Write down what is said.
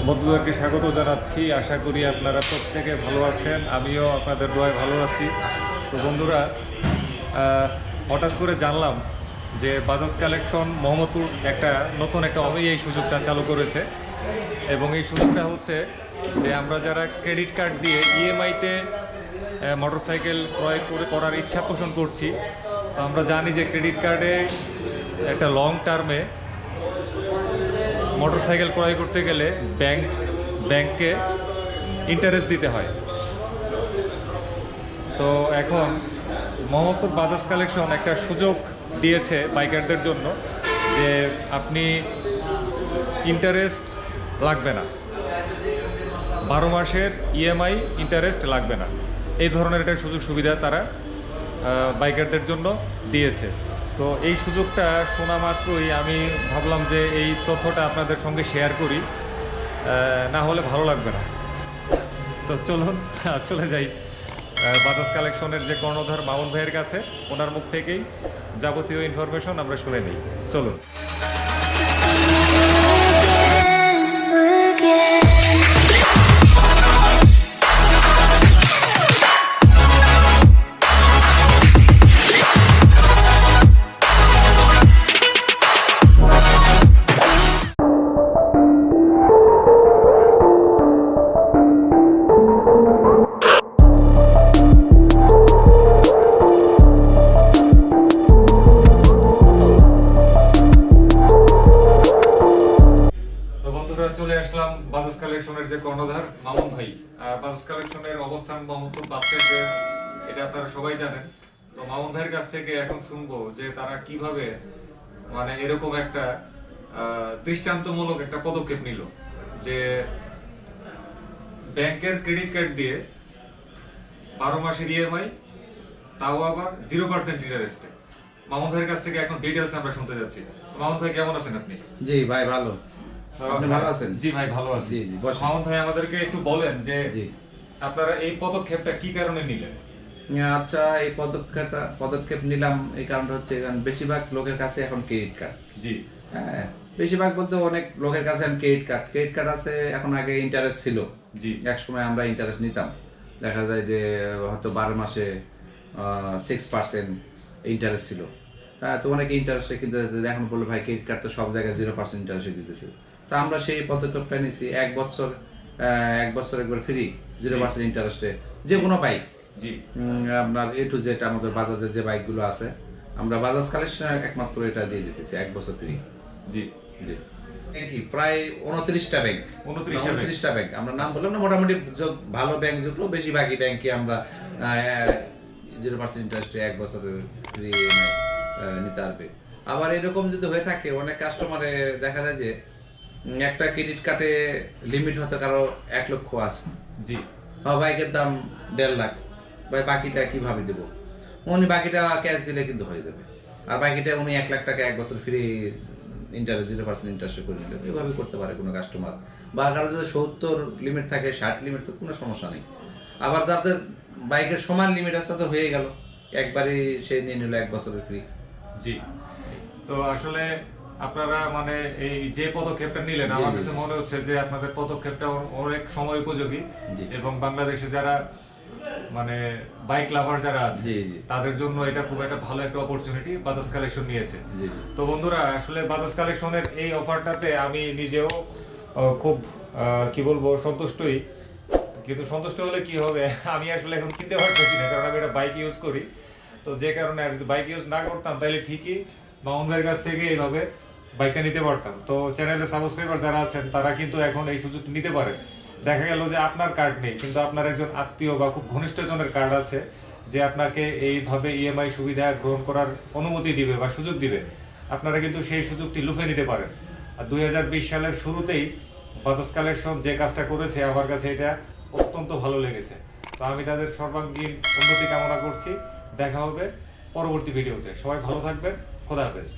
বন্ধুদেরকে স্বাগত জানাচ্ছি। আশা করি আপনারা প্রত্যেকে ভালো আছেন, আমিও আপনাদের দোয়ায় ভালো আছি। তো বন্ধুরা, হঠাৎ করে জানলাম যে বাজাজ কালেকশন মোহাম্মদপুর নতুন একটা এই সুযোগটা চালু করেছে। এবং এই সুযোগটা হচ্ছে যে আমরা যারা ক্রেডিট কার্ড দিয়ে ইএমআইতে মোটরসাইকেল ক্রয় করার ইচ্ছা পোষণ করছি, তো আমরা জানি যে ক্রেডিট কার্ডে একটা লং টার্মে মোটরসাইকেল ক্রয় করতে গেলে ব্যাংকে ইন্টারেস্ট দিতে হয়। তো এখন মোহাম্মদপুর বাজাজ কালেকশন একটা সুযোগ দিয়েছে বাইকারদের জন্য যে আপনি ইন্টারেস্ট লাগবে না, 12 মাসের ইএমআই ইন্টারেস্ট লাগবে না। এই ধরনের একটা সুযোগ সুবিধা তারা বাইকারদের জন্য দিয়েছে। তো এই সুযোগটা শোনা মাত্রই আমি ভাবলাম যে এই তথ্যটা আপনাদের সঙ্গে শেয়ার করি, না হলে ভালো লাগবে না। তো চলুন চলে যাই বাজাজ কালেকশনের যে কর্ণধার মামুন ভাইয়ের কাছে, ওনার মুখ থেকেই যাবতীয় ইনফরমেশন আমরা শুনে নিই। চলুন। চলে আসলাম বাজাজ কালেকশনের যে কর্ণধার মামুন ভাই। বাজাজ কালেকশনের অবস্থান মোহাম্মদপুর বাস স্ট্যান্ডে, এটা আপনারা সবাই জানেন। তো মামুন ভাইয়ের কাছ থেকে এখন শুনবো যে তারা কিভাবে মানে এরকম একটা দৃষ্টান্তমূলক একটা পদক্ষেপ নিল যে ব্যাংকের ক্রেডিট কার্ড দিয়ে 12 মাসের ইএমআই, তাও আবার 0% ইন্টারেস্টে। মামুন ভাইয়ের কাছ থেকে এখন ডিটেলস আমরা শুনতে যাচ্ছি। মামুন ভাই, কেমন আছেন আপনি? জি ভাই, ভালো। আপনি ভালো আছেন? জি ভাই, ভালো আছি। জি, মামুন ভাই, আমাদেরকে একটু বলেন যে আপনারা এই পদক্ষেপটা কি কারণে নিলেন? আচ্ছা, এই পদক্ষেপ নিলাম এই কারণটা হচ্ছে কারণ বেশিরভাগ লোকের কাছে এখন ক্রেডিট কার্ড। জি হ্যাঁ, বেশিরভাগ বলতে অনেক লোকের কাছে এখন ক্রেডিট কার্ড আছে। এখন আগে ইন্টারেস্ট ছিল। জি, এক সময় আমরা ইন্টারেস্ট নিতাম, দেখা যায় যে হয়তো 12 মাসে 6% ইন্টারেস্ট ছিল। হ্যাঁ, তো অনেকে ইন্টারেস্টে কিনতে এখন বললো ভাই ক্রেডিট কার্ড তো সব জায়গায় 0% ইন্টারেস্টে দিতেছে। তো আমরা সেই পদক্ষেপটা নিয়েছি, এক বছর একবার ফ্রি 0% ইন্টারেস্টে যে কোনো বাইক। জি, আপনার A to Z আমাদের বাজাজের যে বাইকগুলো আছে, আমরা বাজাজ কালেকশন একমাত্র এটা দিয়ে দিতেছি 1 বছর ফ্রি। জি, জি। কি প্রায় 29টা ব্যাংক, 29টা ব্যাংক আমরা নাম বললাম না, মোটামুটি ভালো ব্যাংক যেগুলো, বেশিরভাগই ব্যাংকে আমরা 0% ইন্টারেস্টে 1 বছরের ফ্রি নিতে পারবে। আবার এরকম যদি হয়ে থাকে, অনেক কাস্টমারে দেখা যায় যে একটা ক্রেডিট কার্ডে লিমিট হতে কারো 1 লক্ষ আছে। জি, বাইকের দাম 1.5 লাখ, ভাই বাকিটা কিভাবে দেব? উনি বাকিটা ক্যাশ দিলে কিন্তু হয়ে যাবে, আর বাকিটা উনি 1 লাখ টাকা 1 বছর ফ্রি ইন্টারেস্ট 0% ইন্টারেস্টে করে নিলেন। এভাবে করতে পারে কোনো কাস্টমার। বা কারো যদি 70 লিমিট থাকে, 60 লিমিট, তো কোনো সমস্যা নেই। আবার যাদের বাইকের সমান লিমিট আছে তো হয়ে গেল, একবারই সে নিয়ে নিল 1 বছরের ফ্রি। জি। তো আসলে আপনারা মানে এই যে পদক্ষেপটা নিলেন, আমার কাছে মনে হচ্ছে যে আপনাদের পদক্ষেপটা অনেক সময় উপযোগী। এবং বাংলাদেশে যারা মানে বাইক লাভার যারা আছে, তাদের জন্য এটা খুব একটা ভালো একটা অপরচুনিটি বাজাজ কালেকশন নিয়েছে। তো বন্ধুরা, আসলে বাজাজ কালেকশনের এই অফারটাতে আমি নিজেও খুব কি বলবো সন্তুষ্টই। কিন্তু সন্তুষ্ট হলে কি হবে, আমি আসলে এখন কিনতে পারতেছি না, কারণ আমি একটা বাইক ইউজ করি। তো যে কারণে আর যদি বাইক ইউজ না করতাম তাহলে ঠিকই মামুন ভাইয়ের কাছ থেকে এইভাবে বাইকটা নিতে পারতাম। তো চ্যানেলের সাবস্ক্রাইবার যারা আছেন তারা কিন্তু এখন এই সুযোগটা নিতে পারেন। দেখা গেল যে আপনার কার্ড নেই, কিন্তু আপনার একজন আত্মীয় বা খুব ঘনিষ্ঠ জনের কার্ড আছে, যে আপনাকে এইভাবে ইএমআই সুবিধা গ্রহণ করার অনুমতি দিবে বা সুযোগ দিবে। আপনারা কিন্তু সেই সুযোগটি লুফে নিতে পারেন। আর 2020 সালের শুরুতেই বাজাজ কালেকশন যে কাজটা করেছে, আমার কাছে এটা অত্যন্ত ভালো লেগেছে। তো আমি তাদের সর্বাঙ্গীন উন্নতি কামনা করছি। দেখা হবে পরবর্তী ভিডিওতে। সবাই ভালো থাকবেন। খোদা হাফেজ।